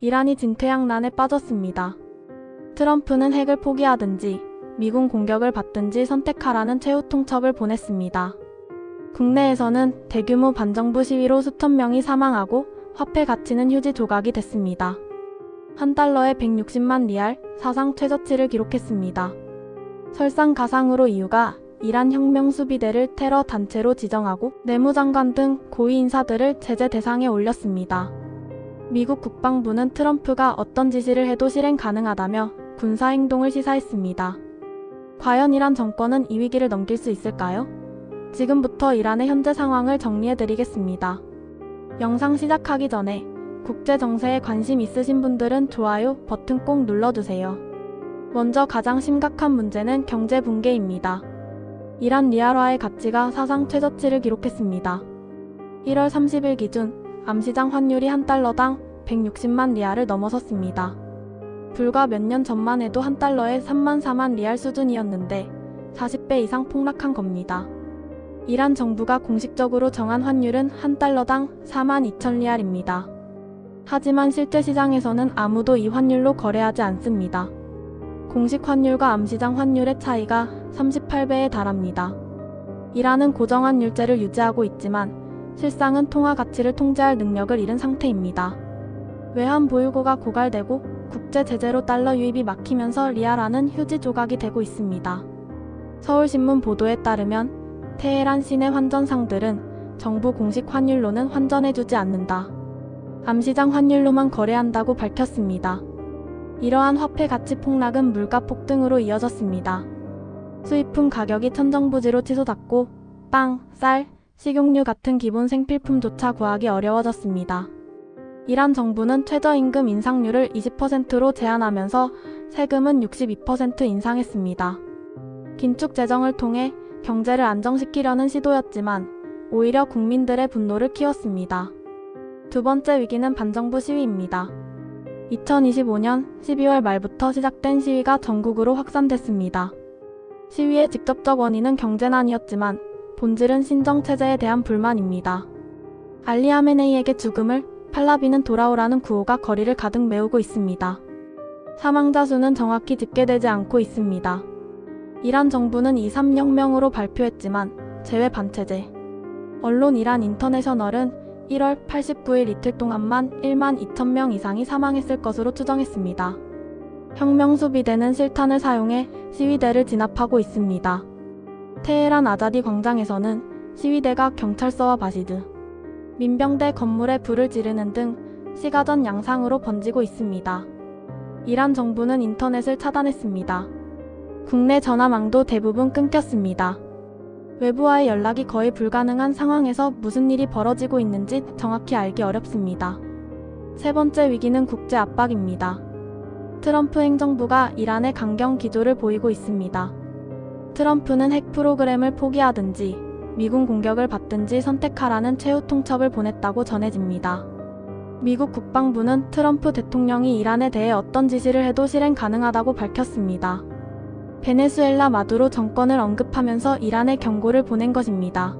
이란이 진퇴양난에 빠졌습니다. 트럼프는 핵을 포기하든지 미군 공격을 받든지 선택하라는 최후 통첩을 보냈습니다. 국내에서는 대규모 반정부 시위로 수천 명이 사망하고 화폐 가치는 휴지 조각이 됐습니다. 한 달러에 160만 리알, 사상 최저치를 기록했습니다. 설상가상으로 이유가 이란 혁명수비대를 테러 단체로 지정하고 내무장관 등 고위 인사들을 제재 대상에 올렸습니다. 미국 국방부는 트럼프가 어떤 지시를 해도 실행 가능하다며 군사행동을 시사했습니다. 과연 이란 정권은 이 위기를 넘길 수 있을까요? 지금부터 이란의 현재 상황을 정리해드리겠습니다. 영상 시작하기 전에 국제 정세에 관심 있으신 분들은 좋아요 버튼 꼭 눌러주세요. 먼저 가장 심각한 문제는 경제 붕괴입니다. 이란 리알화의 가치가 사상 최저치를 기록했습니다. 1월 30일 기준 암시장 환율이 한 달러당 160만 리알을 넘어섰습니다. 불과 몇 년 전만 해도 한 달러에 3만 4만 리알 수준이었는데 40배 이상 폭락한 겁니다. 이란 정부가 공식적으로 정한 환율은 한 달러당 4만 2천 리알입니다. 하지만 실제 시장에서는 아무도 이 환율로 거래하지 않습니다. 공식 환율과 암시장 환율의 차이가 38배에 달합니다. 이란은 고정환율제를 유지하고 있지만 실상은 통화 가치를 통제할 능력을 잃은 상태입니다. 외환 보유고가 고갈되고 국제 제재로 달러 유입이 막히면서 리알화는 휴지 조각이 되고 있습니다. 서울신문 보도에 따르면 테헤란 시내 환전상들은 정부 공식 환율로는 환전해주지 않는다. 암시장 환율로만 거래한다고 밝혔습니다. 이러한 화폐 가치 폭락은 물가 폭등으로 이어졌습니다. 수입품 가격이 천정부지로 치솟았고 빵, 쌀, 식용유 같은 기본 생필품조차 구하기 어려워졌습니다. 이란 정부는 최저임금 인상률을 20%로 제한하면서 세금은 62% 인상했습니다. 긴축 재정을 통해 경제를 안정시키려는 시도였지만 오히려 국민들의 분노를 키웠습니다. 두 번째 위기는 반정부 시위입니다. 2025년 12월 말부터 시작된 시위가 전국으로 확산됐습니다. 시위의 직접적 원인은 경제난이었지만 본질은 신정체제에 대한 불만입니다. 알리 하메네이에게 죽음을, 팔라비는 돌아오라는 구호가 거리를 가득 메우고 있습니다. 사망자 수는 정확히 집계되지 않고 있습니다. 이란 정부는 2.3혁명으로 발표했지만 제외 반체제. 언론 이란 인터내셔널은 1월 89일 이틀 동안만 1만 2천 명 이상이 사망했을 것으로 추정했습니다. 혁명수비대는 실탄을 사용해 시위대를 진압하고 있습니다. 테헤란 아자디 광장에서는 시위대가 경찰서와 바시드, 민병대 건물에 불을 지르는 등 시가전 양상으로 번지고 있습니다. 이란 정부는 인터넷을 차단했습니다. 국내 전화망도 대부분 끊겼습니다. 외부와의 연락이 거의 불가능한 상황에서 무슨 일이 벌어지고 있는지 정확히 알기 어렵습니다. 세 번째 위기는 국제 압박입니다. 트럼프 행정부가 이란에 강경 기조를 보이고 있습니다. 트럼프는 핵 프로그램을 포기하든지 미군 공격을 받든지 선택하라는 최후 통첩을 보냈다고 전해집니다. 미국 국방부는 트럼프 대통령이 이란에 대해 어떤 지시를 해도 실행 가능하다고 밝혔습니다. 베네수엘라 마두로 정권을 언급하면서 이란에 경고를 보낸 것입니다.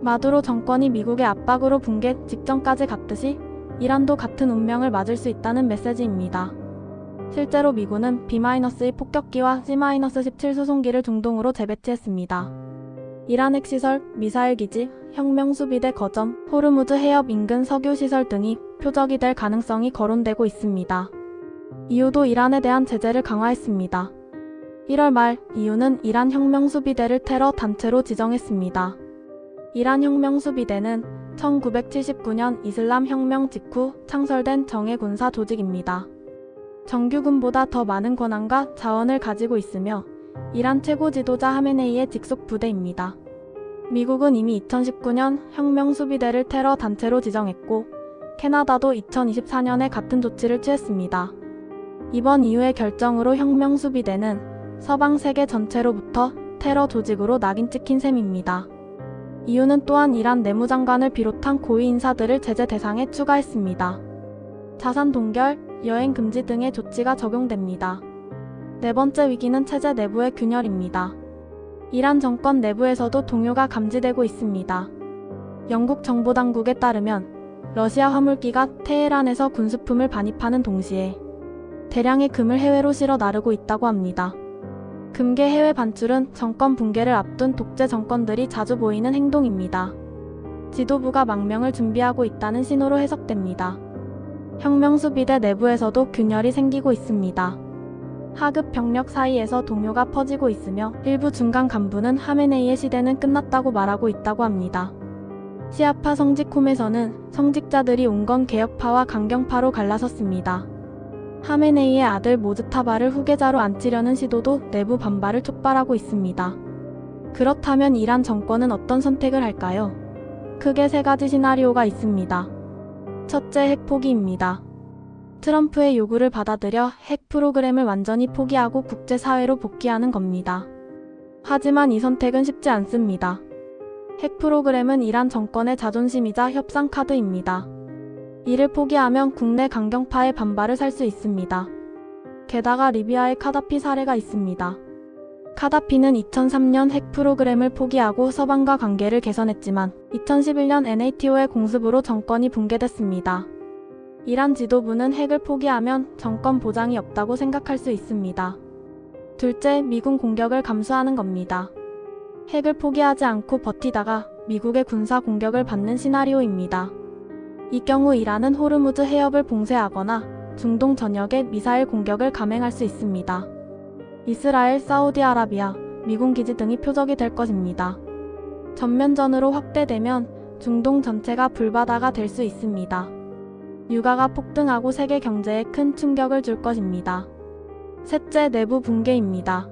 마두로 정권이 미국의 압박으로 붕괴 직전까지 갔듯이 이란도 같은 운명을 맞을 수 있다는 메시지입니다. 실제로 미군은 B-1 폭격기와 C-17 수송기를 중동으로 재배치했습니다. 이란 핵시설, 미사일 기지, 혁명수비대 거점, 호르무즈 해협 인근 석유시설 등이 표적이 될 가능성이 거론되고 있습니다. 이후도 이란에 대한 제재를 강화했습니다. 1월 말 이유는 이란 혁명수비대를 테러 단체로 지정했습니다. 이란 혁명수비대는 1979년 이슬람 혁명 직후 창설된 정예 군사 조직입니다. 정규군보다 더 많은 권한과 자원을 가지고 있으며 이란 최고 지도자 하메네이의 직속 부대입니다. 미국은 이미 2019년 혁명수비대를 테러 단체로 지정했고 캐나다도 2024년에 같은 조치를 취했습니다. 이번 이후의 결정으로 혁명수비대는 서방 세계 전체로부터 테러 조직으로 낙인 찍힌 셈입니다. 이유는 또한 이란 내무장관을 비롯한 고위 인사들을 제재 대상에 추가했습니다. 자산 동결, 여행 금지 등의 조치가 적용됩니다. 네 번째 위기는 체제 내부의 균열입니다. 이란 정권 내부에서도 동요가 감지되고 있습니다. 영국 정보당국에 따르면 러시아 화물기가 테헤란에서 군수품을 반입하는 동시에 대량의 금을 해외로 실어 나르고 있다고 합니다. 금괴 해외 반출은 정권 붕괴를 앞둔 독재 정권들이 자주 보이는 행동입니다. 지도부가 망명을 준비하고 있다는 신호로 해석됩니다. 혁명수비대 내부에서도 균열이 생기고 있습니다. 하급 병력 사이에서 동요가 퍼지고 있으며 일부 중간 간부는 하메네이의 시대는 끝났다고 말하고 있다고 합니다. 시아파 성직홈에서는 성직자들이 온건 개혁파와 강경파로 갈라섰습니다. 하메네이의 아들 모즈타바를 후계자로 앉히려는 시도도 내부 반발을 촉발하고 있습니다. 그렇다면 이란 정권은 어떤 선택을 할까요? 크게 세 가지 시나리오가 있습니다. 첫째, 핵 포기입니다. 트럼프의 요구를 받아들여 핵 프로그램을 완전히 포기하고 국제사회로 복귀하는 겁니다. 하지만 이 선택은 쉽지 않습니다. 핵 프로그램은 이란 정권의 자존심이자 협상 카드입니다. 이를 포기하면 국내 강경파의 반발을 살 수 있습니다. 게다가 리비아의 카다피 사례가 있습니다. 카다피는 2003년 핵 프로그램을 포기하고 서방과 관계를 개선했지만 2011년 NATO의 공습으로 정권이 붕괴됐습니다. 이란 지도부는 핵을 포기하면 정권 보장이 없다고 생각할 수 있습니다. 둘째, 미군 공격을 감수하는 겁니다. 핵을 포기하지 않고 버티다가 미국의 군사 공격을 받는 시나리오입니다. 이 경우 이란은 호르무즈 해협을 봉쇄하거나 중동 전역에 미사일 공격을 감행할 수 있습니다. 이스라엘, 사우디아라비아, 미군 기지 등이 표적이 될 것입니다. 전면전으로 확대되면 중동 전체가 불바다가 될 수 있습니다. 유가가 폭등하고 세계 경제에 큰 충격을 줄 것입니다. 셋째, 내부 붕괴입니다.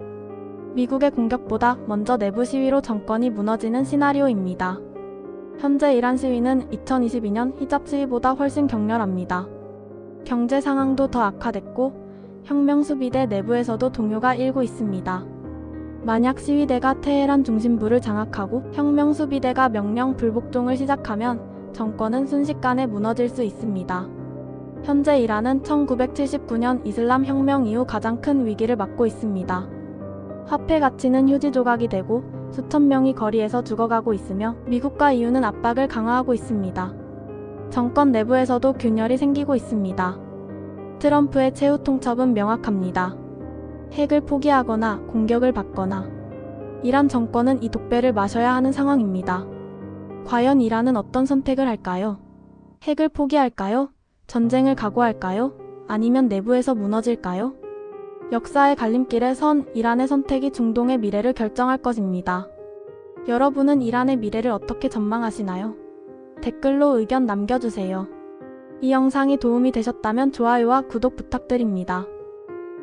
미국의 공격보다 먼저 내부 시위로 정권이 무너지는 시나리오입니다. 현재 이란 시위는 2022년 히잡 시위보다 훨씬 격렬합니다. 경제 상황도 더 악화됐고 혁명수비대 내부에서도 동요가 일고 있습니다. 만약 시위대가 테헤란 중심부를 장악하고 혁명수비대가 명령 불복종을 시작하면 정권은 순식간에 무너질 수 있습니다. 현재 이란은 1979년 이슬람 혁명 이후 가장 큰 위기를 맞고 있습니다. 화폐 가치는 휴지 조각이 되고 수천 명이 거리에서 죽어가고 있으며 미국과 EU는 압박을 강화하고 있습니다. 정권 내부에서도 균열이 생기고 있습니다. 트럼프의 최후 통첩은 명확합니다. 핵을 포기하거나 공격을 받거나 이란 정권은 이 독배를 마셔야 하는 상황입니다. 과연 이란은 어떤 선택을 할까요? 핵을 포기할까요? 전쟁을 각오할까요? 아니면 내부에서 무너질까요? 역사의 갈림길에 선 이란의 선택이 중동의 미래를 결정할 것입니다. 여러분은 이란의 미래를 어떻게 전망하시나요? 댓글로 의견 남겨주세요. 이 영상이 도움이 되셨다면 좋아요와 구독 부탁드립니다.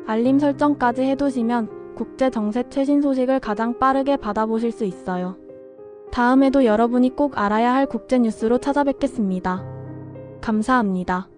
알림 설정까지 해두시면 국제정세 최신 소식을 가장 빠르게 받아보실 수 있어요. 다음에도 여러분이 꼭 알아야 할 국제뉴스로 찾아뵙겠습니다. 감사합니다.